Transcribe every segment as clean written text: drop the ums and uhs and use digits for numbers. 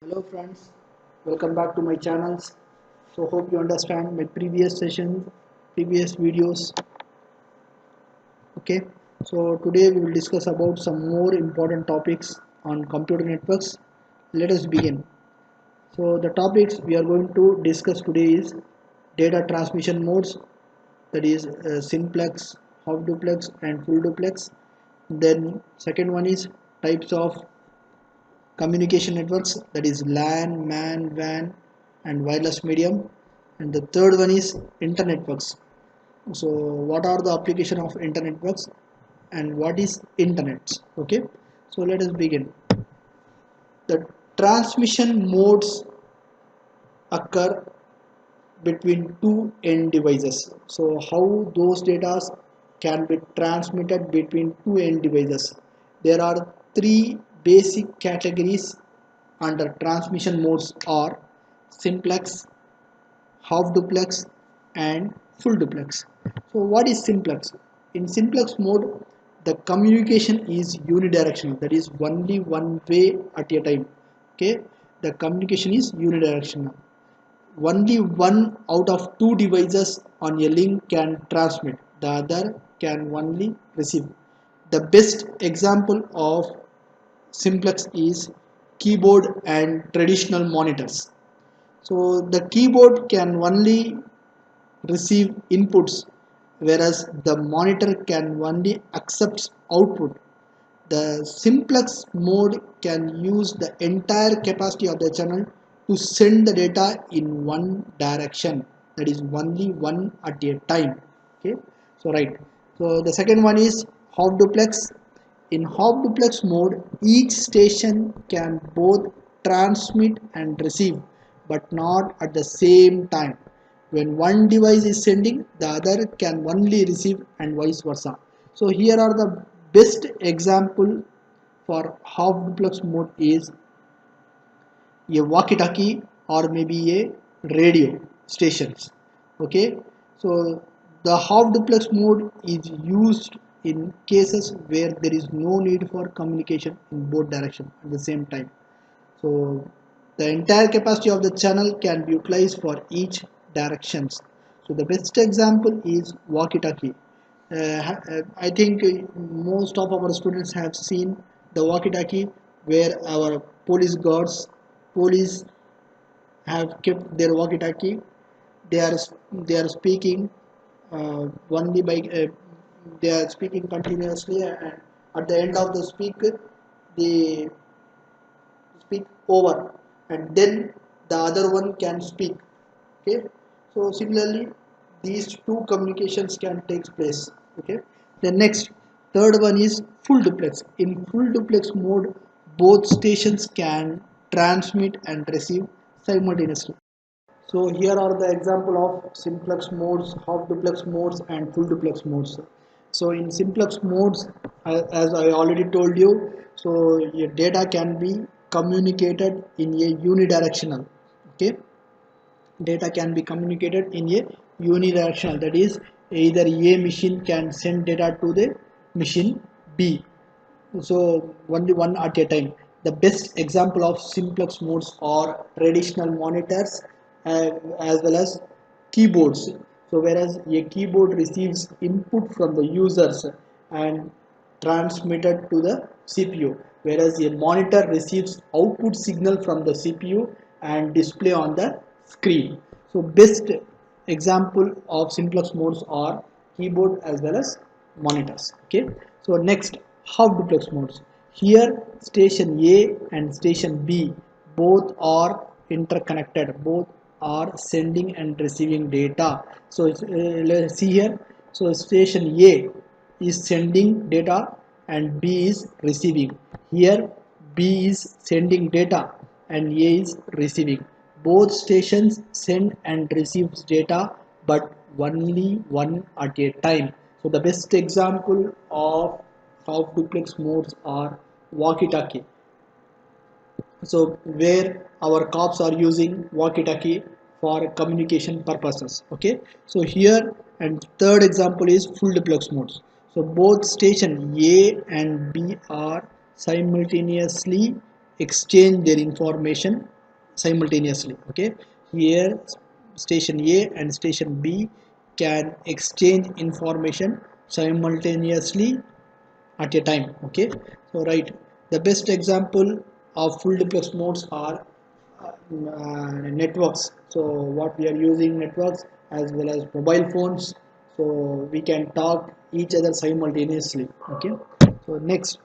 Hello friends, welcome back to my channels. So hope you understand my previous sessions, previous videos. Okay, so today we will discuss about some more important topics on computer networks. Let us begin. So the topics we are going to discuss today is data transmission modes, that is simplex, half duplex and full duplex. Then second one is types of communication networks, that is LAN, MAN, WAN and wireless medium. And the third one is internetworks. So what are the application of internetworks and what is internet? Okay, so let us begin. The transmission modes occur between two end devices. So how those data can be transmitted between two end devices? There are three basic categories under transmission modes are simplex, half duplex and full duplex. So what is simplex? In simplex mode, the communication is unidirectional, that is only one way at a time. Okay, the communication is unidirectional. Only one out of two devices on a link can transmit, the other can only receive. The best example of simplex is keyboard and traditional monitors. So the keyboard can only receive inputs, whereas the monitor can only accept output. The simplex mode can use the entire capacity of the channel to send the data in one direction, that is only one at a time. Okay, so right. So the second one is half duplex. In half duplex mode, each station can both transmit and receive, but not at the same time. When one device is sending, the other can only receive and vice versa. So here are the best example for half duplex mode is a walkie-talkie or maybe a radio stations. Okay, so the half duplex mode is used in cases where there is no need for communication in both directions at the same time. So the entire capacity of the channel can be utilized for each directions. So the best example is walkie-talkie. I think most of our students have seen the walkie-talkie where our police have kept their walkie-talkie. They are speaking only by they are speaking continuously, and at the end of the speak they speak over and then the other one can speak. Okay, so similarly these two communications can take place. Okay, the next third one is full duplex. In full duplex mode, both stations can transmit and receive simultaneously. So here are the example of simplex modes, half duplex modes and full duplex modes. So in simplex modes, as I already told you, so your data can be communicated in a unidirectional. Okay, data can be communicated in a unidirectional, that is either a machine can send data to the machine B, so only one at a time. The best example of simplex modes are traditional monitors as well as keyboards. So whereas a keyboard receives input from the users and transmitted to the CPU, whereas a monitor receives output signal from the CPU and display on the screen. So best example of simplex modes are keyboard as well as monitors. Okay, so next, half duplex modes. Here station A and station B both are interconnected, both are sending and receiving data. So let's see here. So station A is sending data and B is receiving. Here B is sending data and A is receiving. Both stations send and receives data, but only one at a time. So the best example of half duplex modes are walkie-talkie. So where our cops are using walkie-talkie for communication purposes. Okay, so here, and third example is full duplex modes. So both station A and B are simultaneously exchange their information simultaneously. Okay, here station A and station B can exchange information simultaneously at a time. Okay, so right, the best example of full duplex modes are networks. So what we are using networks as well as mobile phones, so we can talk each other simultaneously. Okay, so next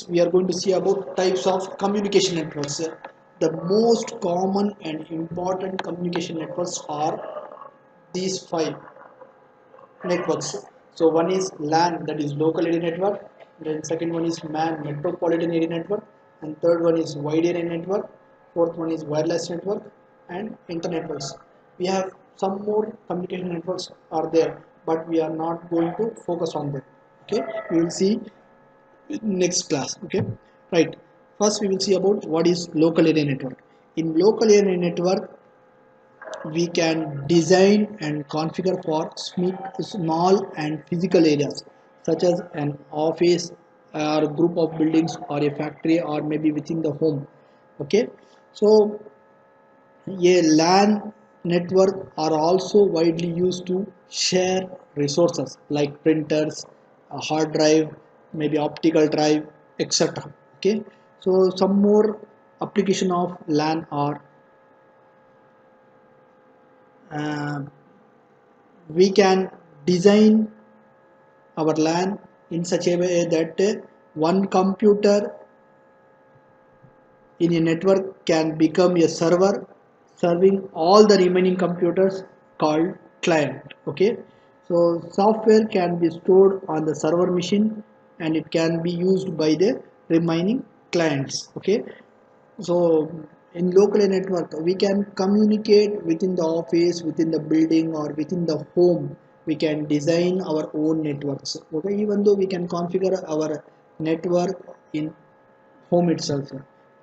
we are going to see about types of communication networks. The most common and important communication networks are these five networks. So one is LAN, that is local area network. Then second one is MAN, metropolitan area network. And third one is wide area network. Fourth one is wireless network and internetworks. We have some more communication networks are there, but we are not going to focus on them. Okay, we will see next class. Okay, right. First we will see about what is local area network. In local area network, we can design and configure for small and physical areas such as an office or a group of buildings or a factory or maybe within the home. Okay, so a LAN network are also widely used to share resources like printers, a hard drive, maybe optical drive, etc. Okay, so some more application of LAN are uh, we can design our LAN in such a way that one computer in a network can become a server serving all the remaining computers called client. Okay, so software can be stored on the server machine and it can be used by the remaining clients. Okay, so in local network we can communicate within the office, within the building or within the home. We can design our own networks. Okay, even though we can configure our network in home itself.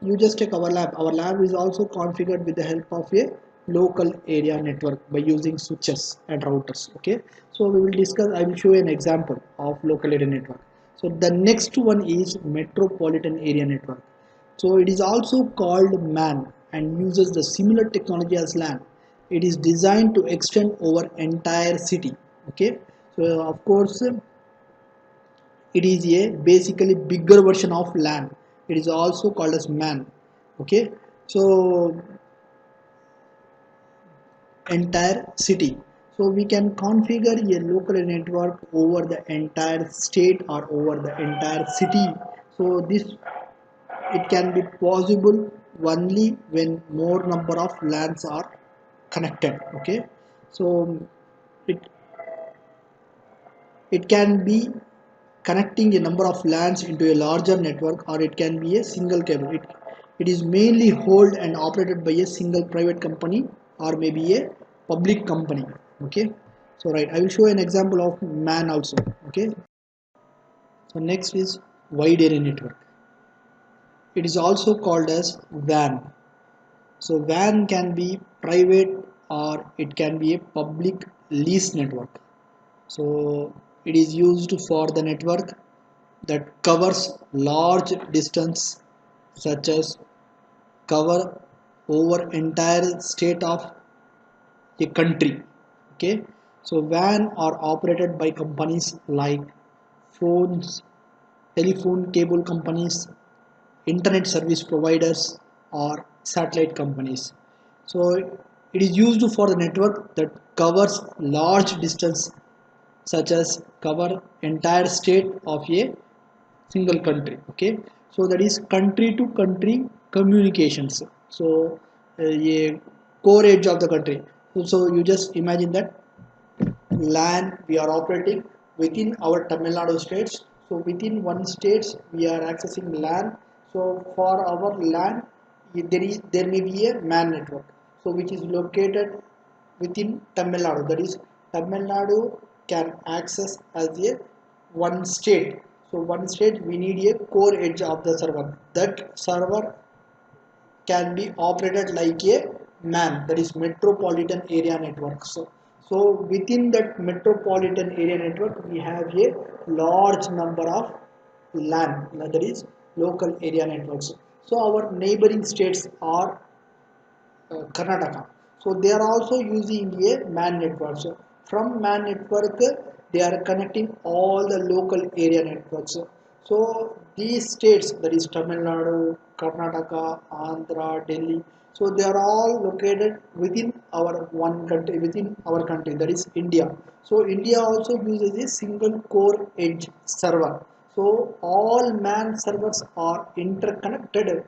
You just take our lab is also configured with the help of a local area network by using switches and routers. Okay, so we will discuss, I will show you an example of local area network. So the next one is metropolitan area network. So it is also called MAN and uses the similar technology as LAN. It is designed to extend over entire city. Okay, so of course it is a basically bigger version of LAN. It is also called as MAN. Okay, so entire city. So we can configure a local network over the entire state or over the entire city. So this, it can be possible only when more number of LANs are connected. Okay, so it it can be connecting a number of LANs into a larger network, or it can be a single cable. It is mainly held and operated by a single private company or maybe a public company. Okay, so right, I will show an example of MAN also. Okay, so next is wide area network. It is also called as WAN. So WAN can be private or it can be a public lease network. So it is used for the network that covers large distance, such as cover over entire state of a country. Okay, so WAN are operated by companies like phones, telephone cable companies, internet service providers or satellite companies. So it is used for the network that covers large distance, such as cover entire state of a single country. Okay, so that is country to country communications. So a core edge of the country. So you just imagine that LAN we are operating within our Tamil Nadu states. So within one states we are accessing LAN. So for our LAN there may be a MAN network. So which is located within Tamil Nadu. That is Tamil Nadu can access as a one state. So one state we need a core edge of the server. That server can be operated like a MAN, that is metropolitan area network. So within that metropolitan area network we have a large number of LAN, that is local area networks. So our neighboring states are Karnataka. So they are also using a MAN network. So from MAN network, they are connecting all the local area networks. So these states, that is Tamil Nadu, Karnataka, Andhra, Delhi, so they are all located within our one country, within our country, that is India. So India also uses a single core edge server. So all MAN servers are interconnected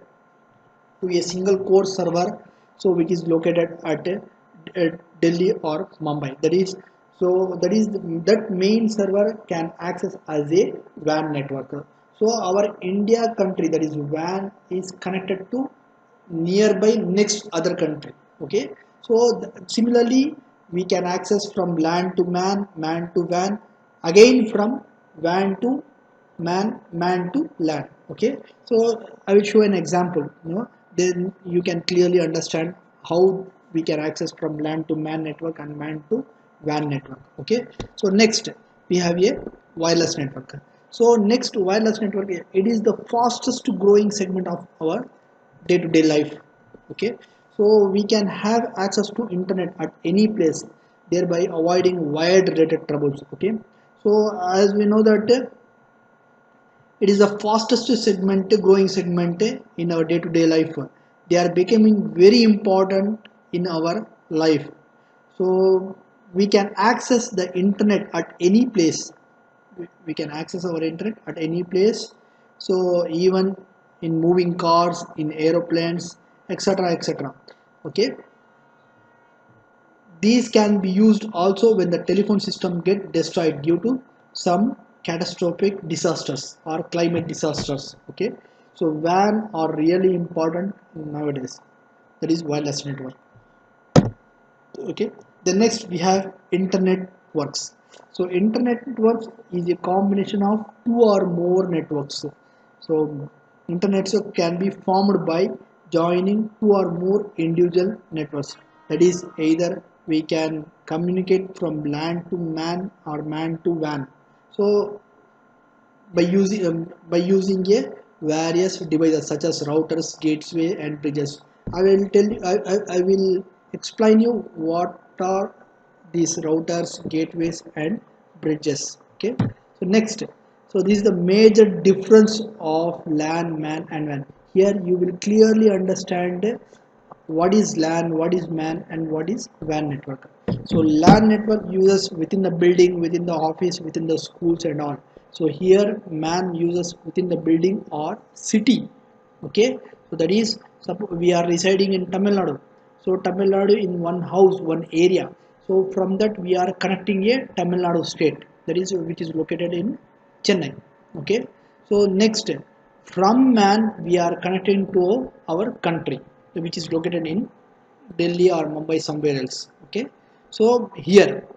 to a single core server, so which is located at Delhi or Mumbai. That main server can access as a WAN network. So our India country, that is WAN, is connected to nearby next other country. Okay, so similarly we can access from LAN to MAN, MAN to WAN, again from WAN to man to LAN. Okay, so I will show an example, then you can clearly understand how we can access from LAN to MAN network and MAN to WAN network. Okay, so next we have a wireless network. So next, wireless network, it is the fastest growing segment of our day-to-day life. Okay, so we can have access to internet at any place, thereby avoiding wire related troubles. Okay, so as we know that it is the fastest segment, growing segment in our day-to-day life. They are becoming very important in our life. So we can access the internet at any place. We can access our internet at any place. So even in moving cars, in aeroplanes, etc., etc. Okay, these can be used also when the telephone system get destroyed due to some catastrophic disasters or climate disasters. Okay, so WAN are really important nowadays. That is wireless network. Okay, the next we have internet works. So internet networks is a combination of two or more networks. So internet can be formed by joining two or more individual networks. That is, either we can communicate from LAN to MAN or MAN to WAN. So by using a various devices such as routers, gateway and bridges. I will explain you what are these routers, gateways and bridges. Okay, so next, so this is the major difference of LAN, MAN and WAN. Here you will clearly understand what is LAN, what is MAN and what is WAN network. So LAN network uses within the building, within the office, within the schools and all. So here MAN uses within the building or city. Okay, so that is, suppose we are residing in Tamil Nadu. So Tamil Nadu, in one house, one area. So from that we are connecting a Tamil Nadu state, that is which is located in Chennai. Okay, so next, from MAN we are connecting to our country, which is located in Delhi or Mumbai, somewhere else. Okay, so here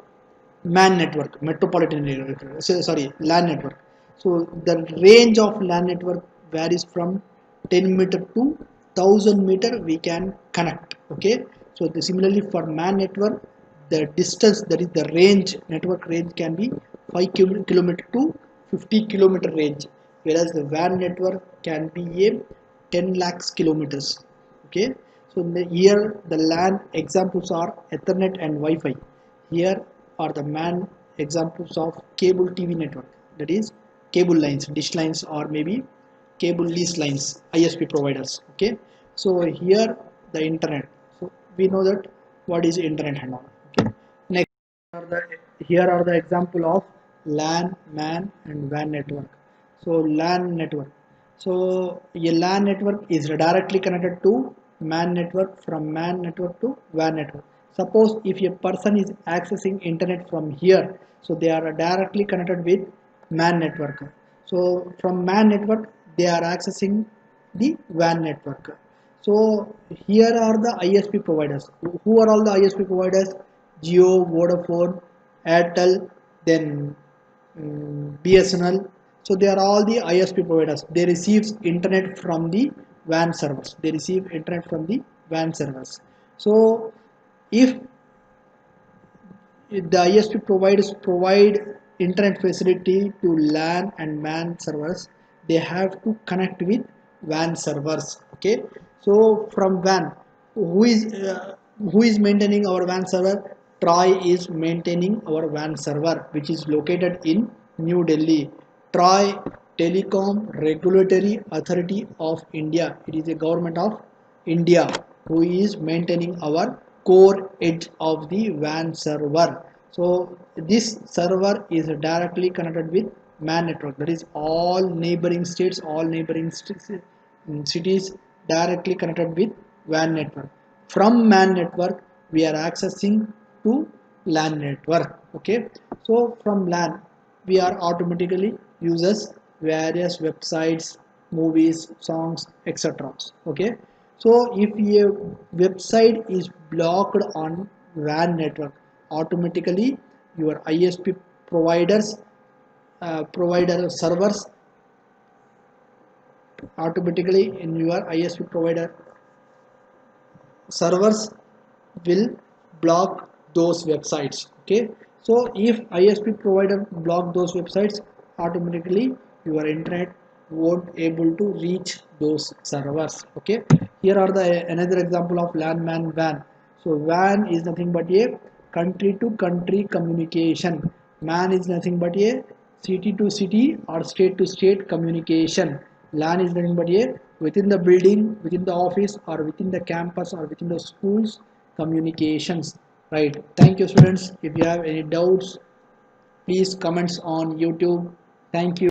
MAN network, metropolitan network, sorry, LAN network. So the range of LAN network varies from 10 meter to 1000 meter we can connect. Okay, so similarly for MAN network, the distance, that is the range, network range can be 5 kilometer to 50 kilometer range, whereas the WAN network can be a 10 lakhs kilometers. Okay, so here the LAN examples are Ethernet and Wi-Fi. Here are the MAN examples of cable TV network, that is cable lines, dish lines or maybe cable lease lines, ISP providers. Okay, so here the internet. So we know that what is internet and all. Okay, next are the here are the example of LAN, MAN and WAN network. So LAN network. So a LAN network is directly connected to MAN network, from MAN network to WAN network. Suppose if a person is accessing internet from here, so they are directly connected with MAN network. So from MAN network they are accessing the WAN network. So here are the ISP providers. Who are all the ISP providers? Jio, Vodafone, Airtel, then BSNL. So they are all the ISP providers. They receive internet from the WAN servers. They receive internet from the WAN servers. So if the ISP providers provide internet facility to LAN and MAN servers, they have to connect with WAN servers. Okay, so from WAN, who is uh, who is maintaining our WAN server? Troy is maintaining our WAN server, which is located in New Delhi. Troy Telecom Regulatory Authority of India, it is a government of India who is maintaining our core edge of the WAN server. So this server is directly connected with MAN network, that is all neighboring states, all neighboring cities directly connected with WAN network. From MAN network we are accessing to LAN network. Okay, so from LAN we are automatically uses various websites, movies, songs, etc. Okay, so if a website is blocked on WAN network, automatically your ISP providers provider servers, automatically in your ISP provider servers will block those websites. Okay, so if ISP provider block those websites, automatically your internet won't able to reach those servers. Okay, here are the another example of LAN MAN WAN. So WAN is nothing but a country to country communication. MAN is nothing but a city to city or state to state communication. LAN is nothing but a within the building, within the office, or within the campus, or within the schools communications. Right. Thank you, students. If you have any doubts, please comments on YouTube. Thank you.